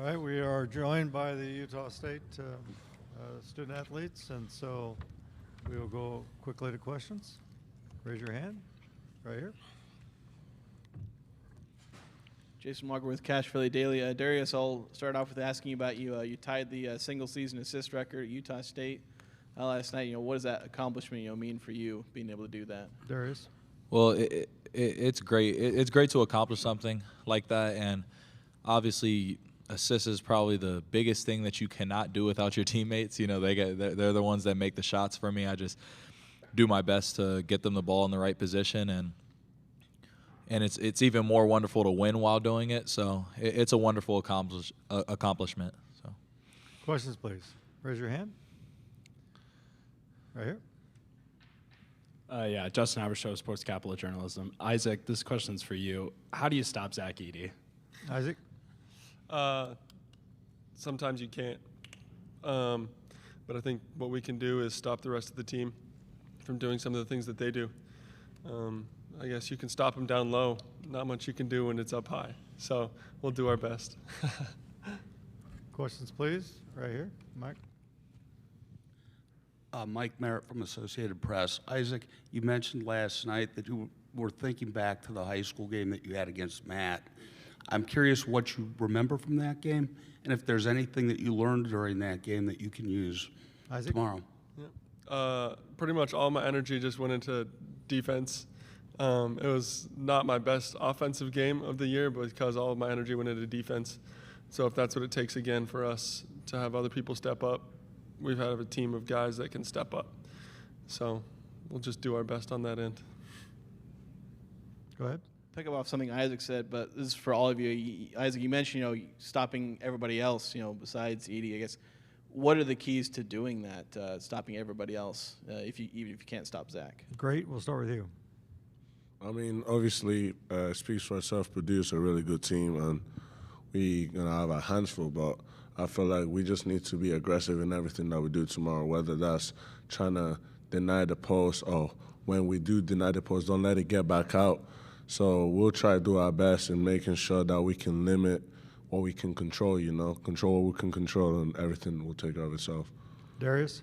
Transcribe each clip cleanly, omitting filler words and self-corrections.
All right, we are joined by the Utah State student athletes, and so we will go quickly to questions. Raise your hand right here. Jason Walker with Cache Valley Daily. Darius, I'll start off with asking you about you. You tied the single-season assist record at Utah State last night. What does that accomplishment mean for you, being able to do that? Darius. Well, it's great. It's great to accomplish something like that, and obviously, assists is probably the biggest thing that you cannot do without your teammates. They're the ones that make the shots for me. I just do my best to get them the ball in the right position, and it's even more wonderful to win while doing it. So it's a wonderful accomplishment. So, Questions, please. Raise your hand. Right here. Yeah, Justin Abershow, Sports Capital Journalism. Isaac, this question's for you. How do you stop Zach Edey? Isaac. Sometimes you can't. But I think what we can do is stop the rest of the team from doing some of the things that they do. I guess you can stop them down low. Not much you can do when it's up high. So we'll do our best. Questions, please. Right here. Mike. Mike Merritt from Associated Press. Isaac, you mentioned last night that you were thinking back to the high school game that you had against Matt. I'm curious what you remember from that game, and if there's anything that you learned during that game that you can use Isaac? tomorrow. Yeah. Pretty much all my energy just went into defense. It was not my best offensive game of the year, but because all of my energy went into defense. So if that's what it takes again for us to have other people step up, we've had a team of guys that can step up. So we'll just do our best on that end. Go ahead. Pick up off something Isaac said, but this is for all of you. Isaac, you mentioned, stopping everybody else, besides Edey. I guess, what are the keys to doing that, stopping everybody else, even if you can't stop Zach? Great. We'll start with you. I mean, obviously, it speaks for itself. Purdue is a really good team, and we have our hands full, but I feel like we just need to be aggressive in everything that we do tomorrow, whether that's trying to deny the post or when we do deny the post, don't let it get back out. So we'll try to do our best in making sure that we can limit what we can control, control what we can control, and everything will take care of itself. Darius?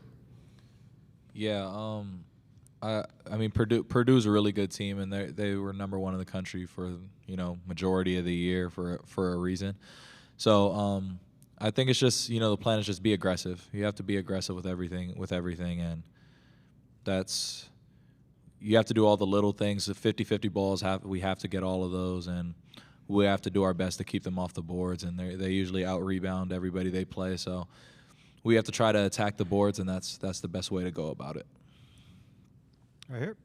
yeah, I mean, Purdue's a really good team, and they were number one in the country for majority of the year for a reason. So I think it's just the plan is just be aggressive. You have to be aggressive with everything, and that's you have to do all the little things. The 50-50 balls we have to get all of those, and we have to do our best to keep them off the boards. And they usually out rebound everybody they play, so we have to try to attack the boards, and that's the best way to go about it. Right here.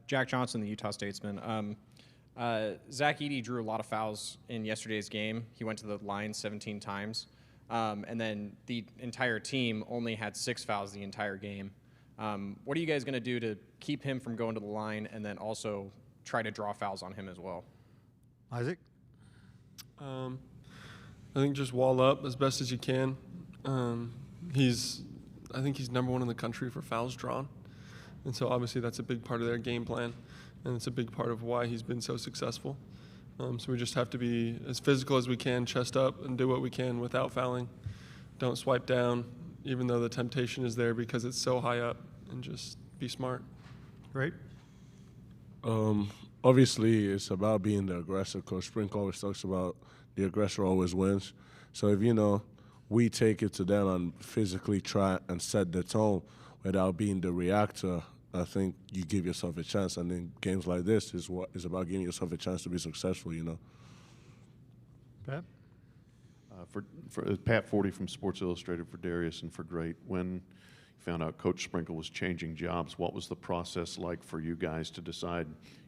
Jack Johnson, the Utah Statesman. Zach Edey drew a lot of fouls in yesterday's game. He went to the line 17 times. And then the entire team only had 6 fouls the entire game. What are you guys going to do to keep him from going to the line and then also try to draw fouls on him as well? Isaac? I think just wall up as best as you can. I think he's number one in the country for fouls drawn. And so obviously that's a big part of their game plan, and it's a big part of why he's been so successful. So we just have to be as physical as we can, chest up, and do what we can without fouling. Don't swipe down, even though the temptation is there because it's so high up, and just be smart. Great. Obviously, it's about being the aggressor. Coach Sprink always talks about the aggressor always wins. So if, we take it to them and physically try and set the tone without being the reactor, I think you give yourself a chance. And in games like this is about giving yourself a chance to be successful, Pat? For Pat Forty from Sports Illustrated for Darius and for Great. When you found out Coach Sprinkle was changing jobs, what was the process like for you guys to decide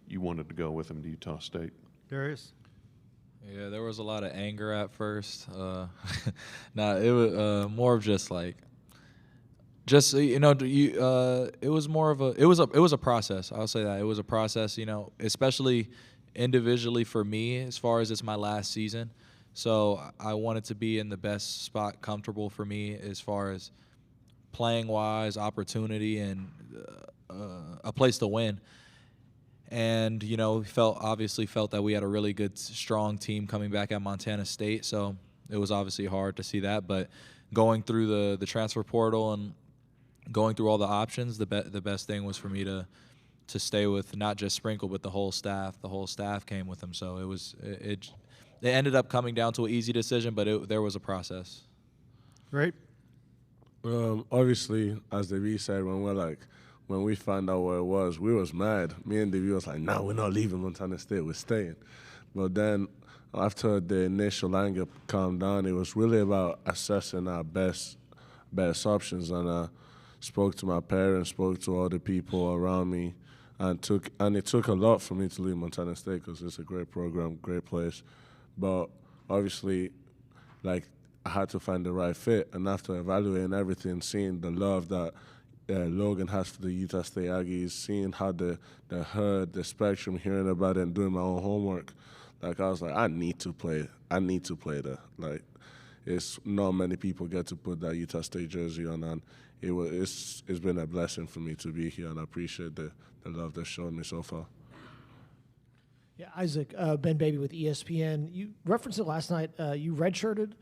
you wanted to go with him to Utah State? Darius? Yeah, there was a lot of anger at first. It was more of just like, it was more of it was a process. I'll say that it was a process. Especially individually for me, as far as it's my last season. So I wanted to be in the best spot, comfortable for me as far as playing wise, opportunity, and a place to win. And obviously felt that we had a really good, strong team coming back at Montana State. So it was obviously hard to see that. But going through the transfer portal and going through all the options, the best thing was for me to stay with not just Sprinkle but the whole staff. The whole staff came with him, so it ended up coming down to an easy decision, but there was a process. Great. Obviously, as David said, when we found out what it was, we was mad. Me and David was like, no, we're not leaving Montana State, we're staying. But then after the initial anger calmed down, it was really about assessing our best options. And I spoke to my parents, spoke to all the people around me, and it took a lot for me to leave Montana State because it's a great program, great place. But obviously, I had to find the right fit. And after evaluating everything, seeing the love that Logan has for the Utah State Aggies, seeing how the herd, the spectrum, hearing about it and doing my own homework, I was like, I need to play there. It's not many people get to put that Utah State jersey on, and it's been a blessing for me to be here, and I appreciate the love they've shown me so far. Yeah, Isaac, Ben Baby with ESPN. You referenced it last night. You redshirted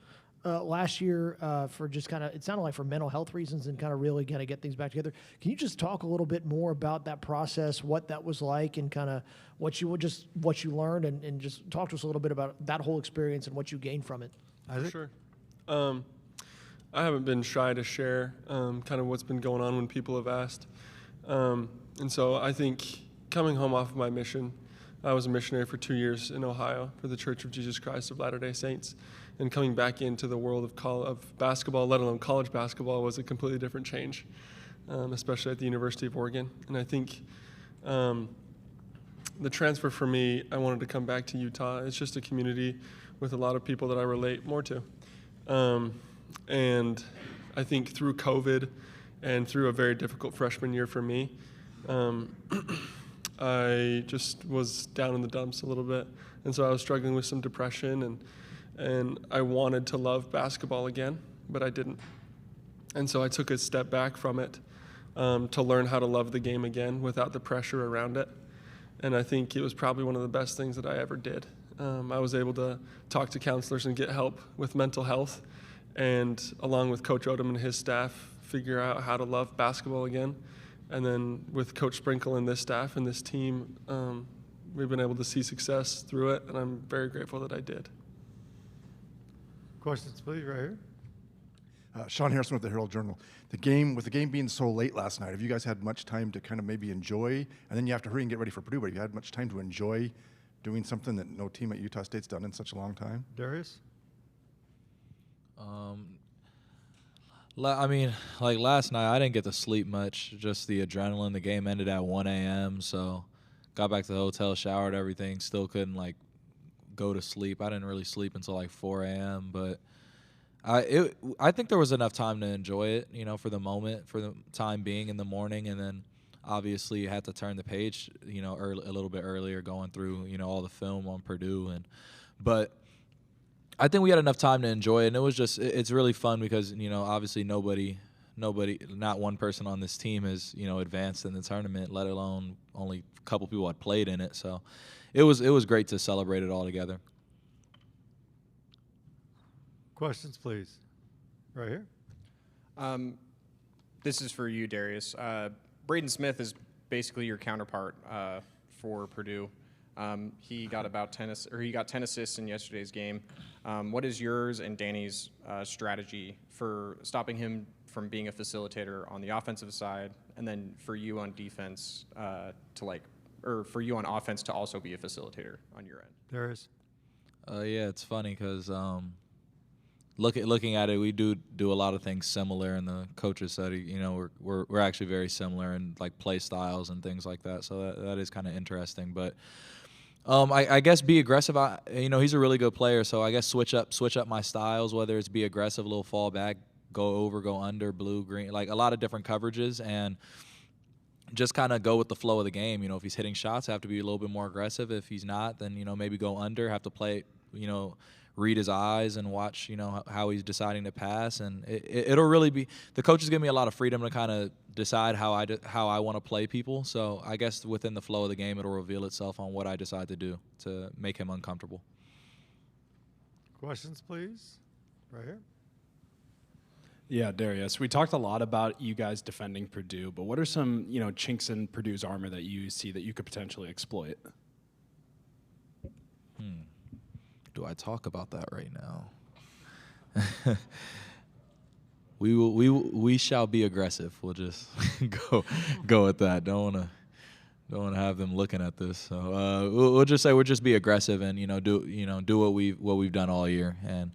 last year for just kind of, it sounded like for mental health reasons and kind of really kind of get things back together. Can you just talk a little bit more about that process, what that was like, and kind of what you learned, and just talk to us a little bit about that whole experience and what you gained from it? Isaac? Sure. I haven't been shy to share kind of what's been going on when people have asked. And so I think coming home off of my mission, I was a missionary for 2 years in Ohio for the Church of Jesus Christ of Latter-day Saints. And coming back into the world of basketball, let alone college basketball, was a completely different change, especially at the University of Oregon. And I think the transfer for me, I wanted to come back to Utah. It's just a community with a lot of people that I relate more to. And I think through COVID and through a very difficult freshman year for me, I just was down in the dumps a little bit. And so I was struggling with some depression, and I wanted to love basketball again, but I didn't. And so I took a step back from it to learn how to love the game again without the pressure around it. And I think it was probably one of the best things that I ever did. I was able to talk to counselors and get help with mental health, and along with Coach Odom and his staff, figure out how to love basketball again. And then with Coach Sprinkle and this staff and this team, we've been able to see success through it, and I'm very grateful that I did. Questions, please, right here. Sean Harrison with the Herald Journal. With the game being so late last night, have you guys had much time to kind of maybe enjoy, and then you have to hurry and get ready for Purdue, but have you had much time to enjoy doing something that no team at Utah State's done in such a long time? Darius? I mean, like last night, I didn't get to sleep much. Just the adrenaline. The game ended at 1 a.m., so got back to the hotel, showered, everything. Still couldn't, go to sleep. I didn't really sleep until, 4 a.m., but I think there was enough time to enjoy it, for the moment, for the time being in the morning, and then obviously you had to turn the page, a little bit earlier, going through, all the film on Purdue, but I think we had enough time to enjoy it, and it was just, it's really fun because, obviously nobody, not one person on this team has, advanced in the tournament, let alone only a couple people had played in it. So it was great to celebrate it all together. Questions, please. Right here. This is for you, Darius. Braden Smith is basically your counterpart for Purdue. He got 10 assists in yesterday's game. What is yours and Danny's strategy for stopping him from being a facilitator on the offensive side, and then for you on defense for you on offense to also be a facilitator on your end? Darius? Yeah, it's funny because looking at it, we do a lot of things similar, and the coaches said, we're actually very similar in play styles and things like that. So that is kind of interesting, but. I guess be aggressive. He's a really good player, so I guess switch up my styles, whether it's be aggressive, a little fall back, go over, go under, blue, green, a lot of different coverages, and just kind of go with the flow of the game. If he's hitting shots, have to be a little bit more aggressive. If he's not, then, maybe go under, have to play, read his eyes and watch, how he's deciding to pass. And it'll really be – the coaches give me a lot of freedom to kind of decide how I want to play people. So I guess within the flow of the game, it'll reveal itself on what I decide to do to make him uncomfortable. Questions, please. Right here. Yeah, Darius, we talked a lot about you guys defending Purdue, but what are some, chinks in Purdue's armor that you see that you could potentially exploit? Do I talk about that right now? We shall be aggressive. We'll just go with that. Don't wanna have them looking at this. So we'll just say we'll just be aggressive and do what we've done all year, and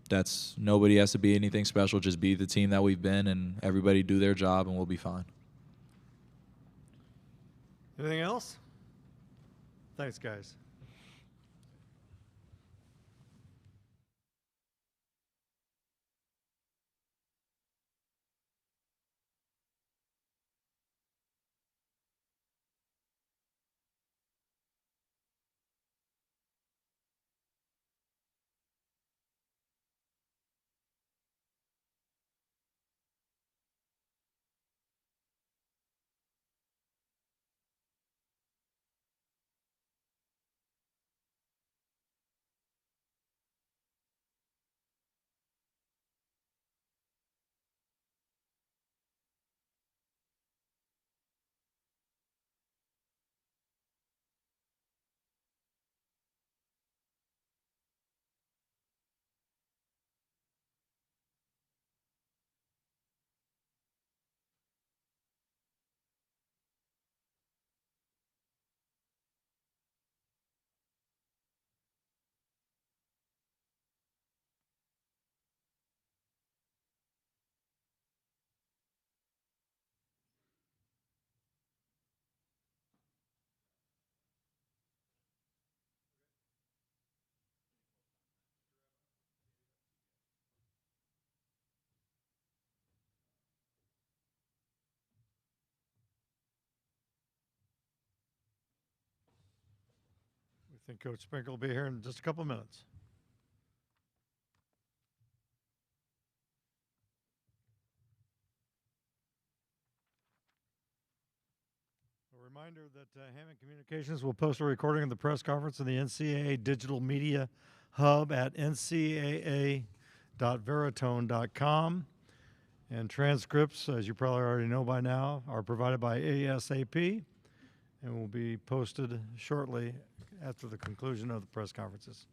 that's nobody has to be anything special. Just be the team that we've been, and everybody do their job, and we'll be fine. Anything else? Thanks, guys. We think Coach Sprinkle will be here in just a couple minutes. A reminder that Hammond Communications will post a recording of the press conference in the NCAA Digital Media Hub at ncaa.veritone.com. And transcripts, as you probably already know by now, are provided by ASAP and will be posted shortly after the conclusion of the press conferences.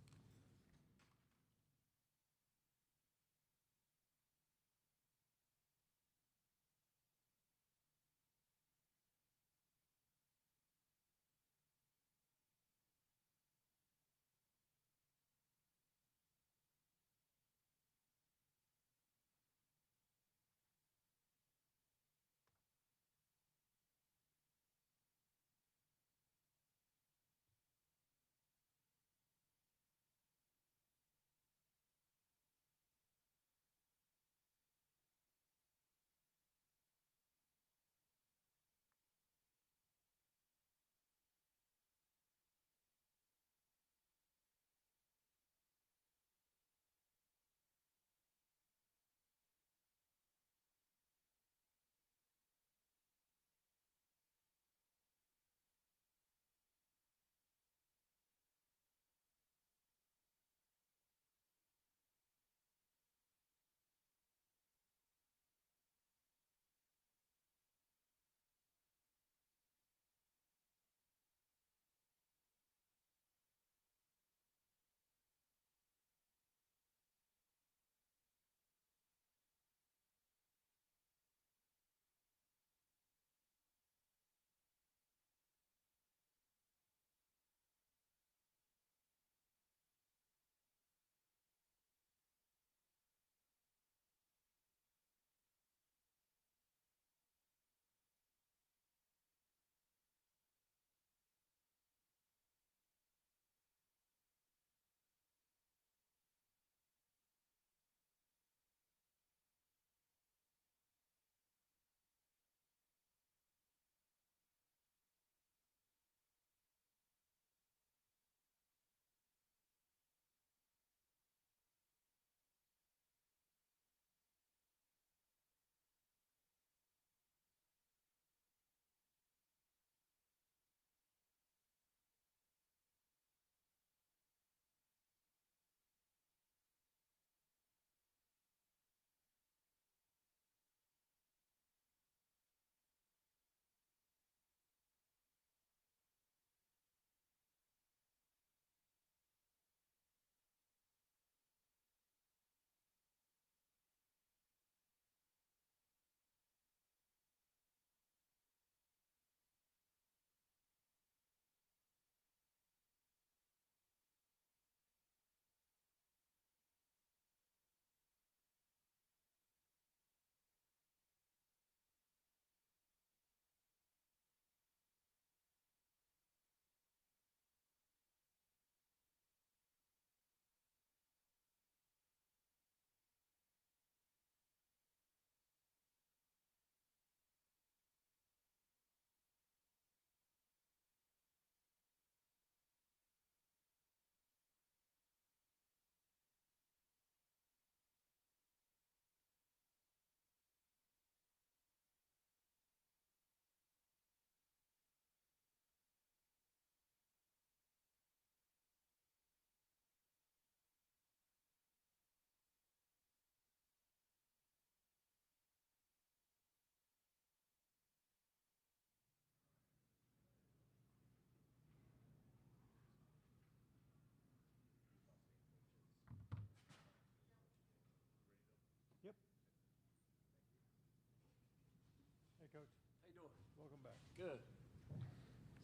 Coach. How you doing? Welcome back. Good.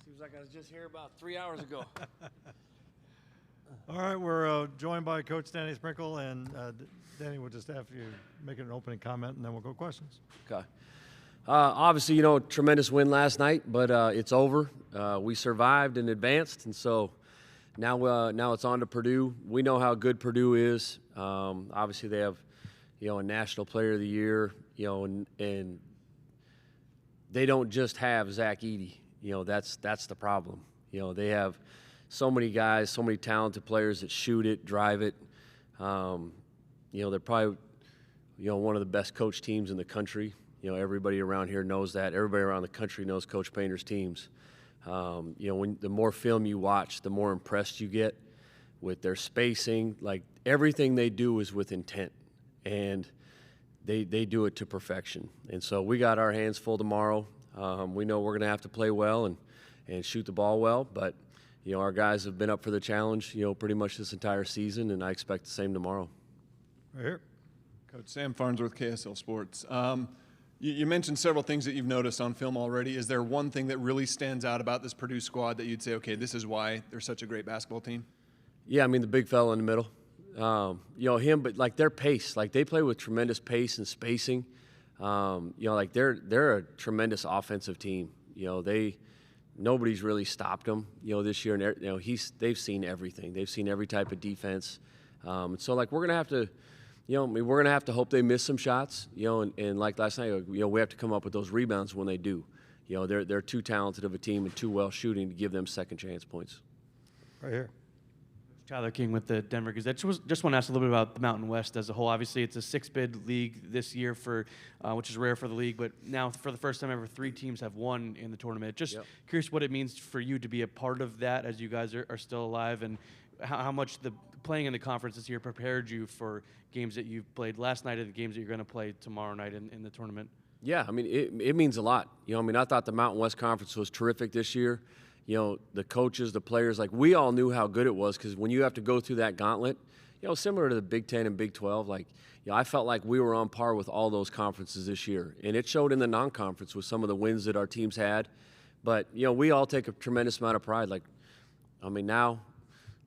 Seems like I was just here about 3 hours ago. All right, we're joined by Coach Danny Sprinkle, and Danny will just have you make an opening comment, and then we'll go questions. Okay. Obviously, tremendous win last night, but it's over. We survived and advanced, and so now it's on to Purdue. We know how good Purdue is. Obviously, they have, a National Player of the Year, and they don't just have Zach Edey. That's the problem. They have so many guys, so many talented players that shoot it, drive it. They're probably, one of the best coach teams in the country. Everybody around here knows that. Everybody around the country knows Coach Painter's teams. When the more film you watch, the more impressed you get with their spacing. Like, everything they do is with intent, and they do it to perfection. And so we got our hands full tomorrow. We know we're going to have to play well and shoot the ball well, but our guys have been up for the challenge, pretty much this entire season, and I expect the same tomorrow. Right here. Coach Sam Farnsworth, KSL Sports. You mentioned several things that you've noticed on film already. Is there one thing that really stands out about this Purdue squad that you'd say, okay, this is why they're such a great basketball team? Yeah, the big fella in the middle. Him, but like their pace, like they play with tremendous pace and spacing. Like they're a tremendous offensive team. Nobody's really stopped them, this year. And they've seen everything. They've seen every type of defense. So like we're gonna have to, we're gonna have to hope they miss some shots, and like last night, we have to come up with those rebounds when they do. They're too talented of a team and too well shooting to give them second chance points. Right here. Tyler King with the Denver Gazette. Just want to ask a little bit about the Mountain West as a whole. Obviously, it's a 6-bid league this year, which is rare for the league. But now, for the first time ever, 3 teams have won in the tournament. Just curious what it means for you to be a part of that as you guys are still alive, and how much the playing in the conference this year prepared you for games that you've played last night and the games that you're going to play tomorrow night in the tournament. Yeah, it means a lot. I thought the Mountain West Conference was terrific this year. The coaches, the players, like we all knew how good it was, because when you have to go through that gauntlet, similar to the Big Ten and Big 12, like, I felt like we were on par with all those conferences this year. And it showed in the non-conference with some of the wins that our teams had. But, we all take a tremendous amount of pride. Like, now,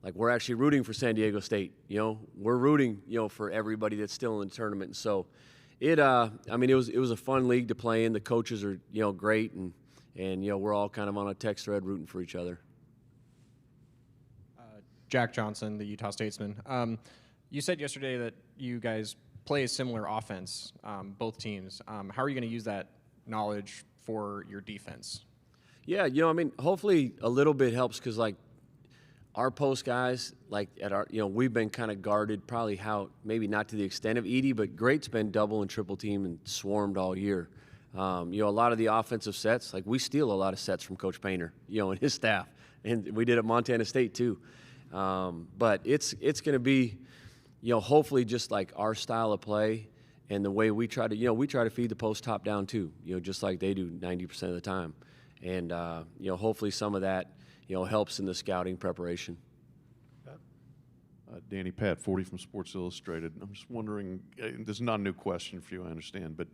like, we're actually rooting for San Diego State. We're rooting, for everybody that's still in the tournament. And so it was a fun league to play in. The coaches are, great, and we're all kind of on a text thread rooting for each other. Jack Johnson, the Utah Statesman. You said yesterday that you guys play a similar offense, both teams. How are you going to use that knowledge for your defense? Yeah, hopefully a little bit helps, because, like, our post guys, like we've been kind of guarded, probably maybe not to the extent of Edey, but Great's been double and triple teamed and swarmed all year. A lot of the offensive sets, like we steal a lot of sets from Coach Painter, and his staff, and we did at Montana State too. But it's going to be, hopefully just like our style of play and the way we try to feed the post top down too, just like they do 90% of the time. And, hopefully some of that, helps in the scouting preparation. Danny, Pat 40 from Sports Illustrated. I'm just wondering, this is not a new question for you, I understand, but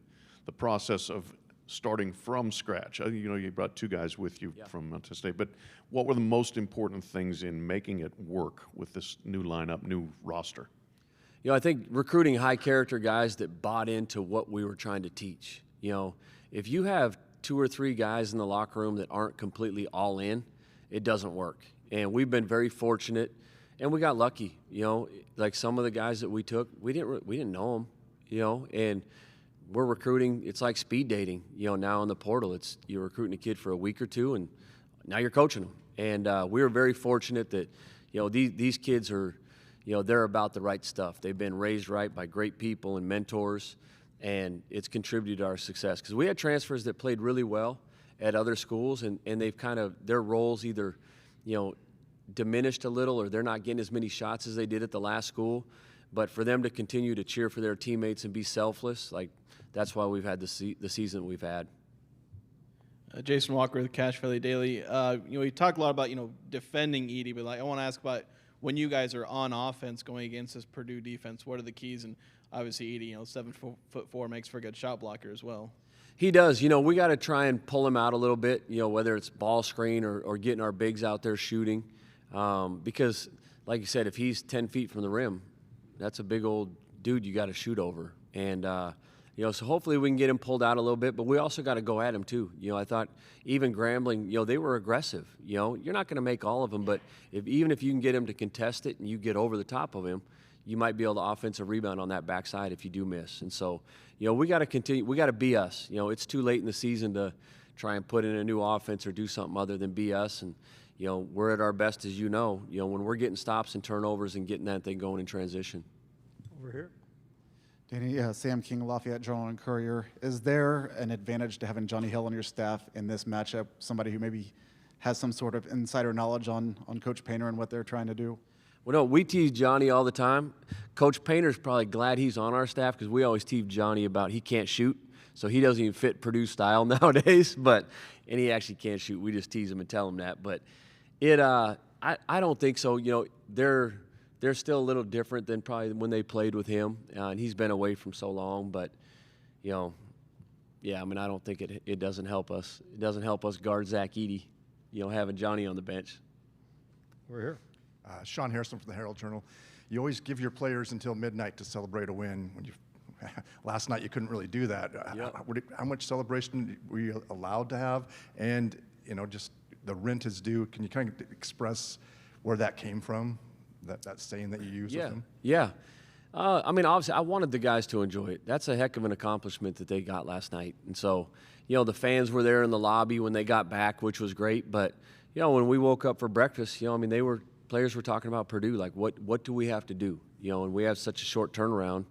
the process of starting from scratch. You brought 2 guys with you from Montana State, but what were the most important things in making it work with this new lineup, new roster? I think recruiting high-character guys that bought into what we were trying to teach. If you have 2 or 3 guys in the locker room that aren't completely all in, it doesn't work. And we've been very fortunate, and we got lucky. Like some of the guys that we took, we didn't know them. And we're recruiting. It's like speed dating. Now in the portal, you're recruiting a kid for a week or 2, and now you're coaching them. And we were very fortunate that these kids are, they're about the right stuff. They've been raised right by great people and mentors, and it's contributed to our success. Because we had transfers that played really well at other schools, and they've kind of, their roles either, diminished a little, or they're not getting as many shots as they did at the last school. But for them to continue to cheer for their teammates and be selfless, like, that's why we've had the season we've had. Jason Walker with the Cache Valley Daily. We talked a lot about, defending Edey, but I want to ask about when you guys are on offense going against this Purdue defense, what are the keys? And obviously Edey, 7'4", makes for a good shot blocker as well. He does. You know, we got to try and pull him out a little bit, you know, whether it's ball screen or getting our bigs out there shooting. Because, like you said, if he's 10 feet from the rim, that's a big old dude you got to shoot over. And, you know, so hopefully we can get him pulled out a little bit, but we also got to go at him too. You know, I thought even Grambling, you know, they were aggressive. You know, you're not going to make all of them, but even if you can get him to contest it and you get over the top of him, you might be able to offensive rebound on that backside if you do miss. And so, you know, we got to continue. We got to be us. You know, it's too late in the season to try and put in a new offense or do something other than be us. And, you know, we're at our best, as you know, when we're getting stops and turnovers and getting that thing going in transition. Over here. Danny, Sam King, Lafayette Journal and Courier. Is there an advantage to having Johnny Hill on your staff in this matchup, somebody who maybe has some sort of insider knowledge on Coach Painter and what they're trying to do? Well, no, we tease Johnny all the time. Coach Painter's probably glad he's on our staff because we always tease Johnny about he can't shoot, so he doesn't even fit Purdue style nowadays. And he actually can't shoot. We just tease him and tell him that. But I don't think so. You know, they're still a little different than probably when they played with him, and he's been away from so long. But, you know, yeah, I mean, I don't think it doesn't help us. It doesn't help us guard Zach Edey, you know, having Johnny on the bench. We're here. Sean Harrison from the Herald Journal. You always give your players until midnight to celebrate a win. Last night you couldn't really do that. Yep. How much celebration were you allowed to have? And, you know, just the rent is due. Can you kind of express where that came from, that saying that you use with him? Yeah. I mean, obviously, I wanted the guys to enjoy it. That's a heck of an accomplishment that they got last night. And so, you know, the fans were there in the lobby when they got back, which was great. But, you know, when we woke up for breakfast, you know, I mean, players were talking about Purdue, like, what do we have to do? You know, and we have such a short turnaround.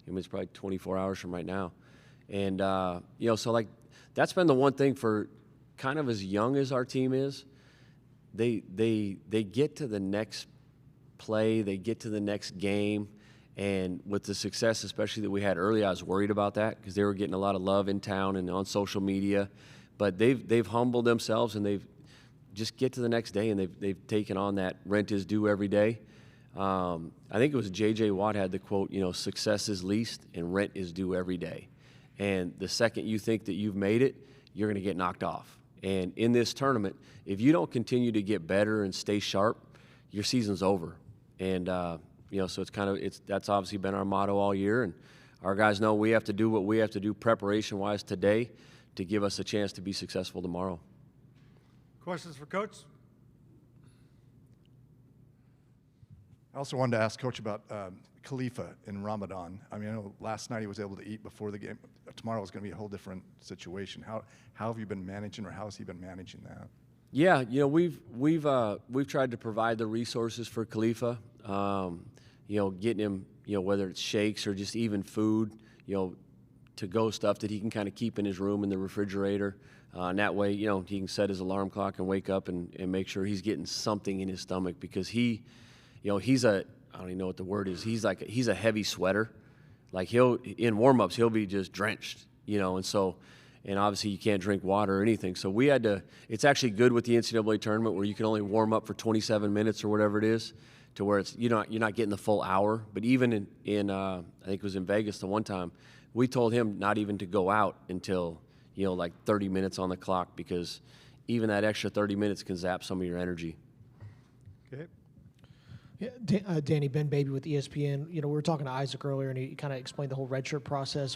I mean, it's probably 24 hours from right now. And, you know, so, like, that's been the one thing for kind of as young as our team is, they get to the next play, they get to the next game, and with the success, especially that we had early, I was worried about that because they were getting a lot of love in town and on social media. But they've humbled themselves, and they've just get to the next day, and they've taken on that rent is due every day. I think it was J.J. Watt had the quote, you know, success is leased and rent is due every day. And the second you think that you've made it, you're going to get knocked off. And in this tournament, if you don't continue to get better and stay sharp, your season's over. And, you know, so that's obviously been our motto all year. And our guys know we have to do what we have to do preparation-wise today to give us a chance to be successful tomorrow. Questions for Coach? I also wanted to ask Coach about Khalifa in Ramadan. I mean, I know last night he was able to eat before the game. Tomorrow is going to be a whole different situation. How have you been managing, or how has he been managing that? Yeah, you know, we've tried to provide the resources for Khalifa. You know, getting him, you know, whether it's shakes or just even food, you know, to-go stuff that he can kind of keep in his room in the refrigerator. And that way, you know, he can set his alarm clock and wake up and make sure he's getting something in his stomach, because he, you know, I don't even know what the word is. He's a heavy sweater. Like in warm-ups, he'll be just drenched, you know, and obviously you can't drink water or anything. So we had to, it's actually good with the NCAA tournament where you can only warm up for 27 minutes or whatever it is, to where it's, you're not getting the full hour. But even in I think it was in Vegas the one time, we told him not even to go out until, you know, like 30 minutes on the clock, because even that extra 30 minutes can zap some of your energy. Okay. Yeah, Danny, Ben Baby with ESPN. You know, we were talking to Isaac earlier, and he kind of explained the whole redshirt process.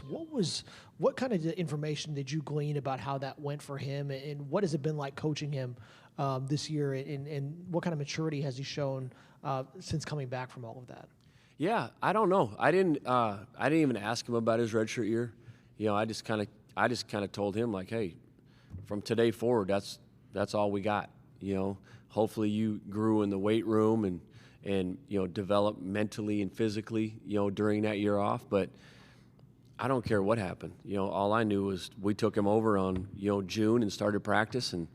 What kind of information did you glean about how that went for him, and what has it been like coaching him this year, and what kind of maturity has he shown since coming back from all of that? Yeah, I don't know. I didn't even ask him about his redshirt year. You know, I just kind of told him, like, hey, from today forward, that's all we got. You know, hopefully you grew in the weight room and you know, developed mentally and physically, you know, during that year off. But I don't care what happened. You know, all I knew was we took him over on, you know, June and started practice, and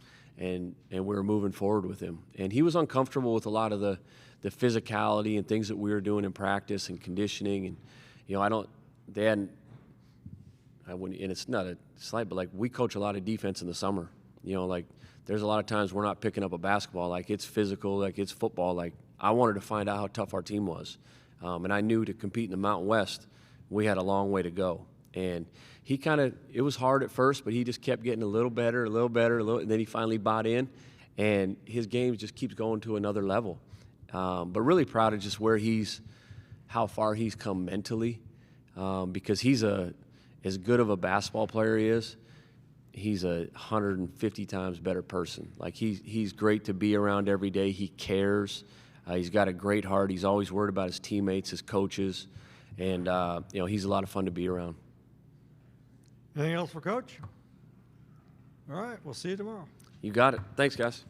we were moving forward with him. And he was uncomfortable with a lot of the physicality and things that we were doing in practice and conditioning. And, you know, and it's not a slight, but like, we coach a lot of defense in the summer. You know, like, there's a lot of times we're not picking up a basketball. Like, it's physical, like it's football. Like, I wanted to find out how tough our team was. And I knew to compete in the Mountain West, we had a long way to go. And he it was hard at first, but he just kept getting a little better, and then he finally bought in, and his game just keeps going to another level. But really proud of just how far he's come mentally, because he's as good of a basketball player he is, he's 150 times better person. Like he's great to be around every day. He cares. He's got a great heart. He's always worried about his teammates, his coaches, and he's a lot of fun to be around. Anything else for Coach? All right, we'll see you tomorrow. You got it. Thanks, guys.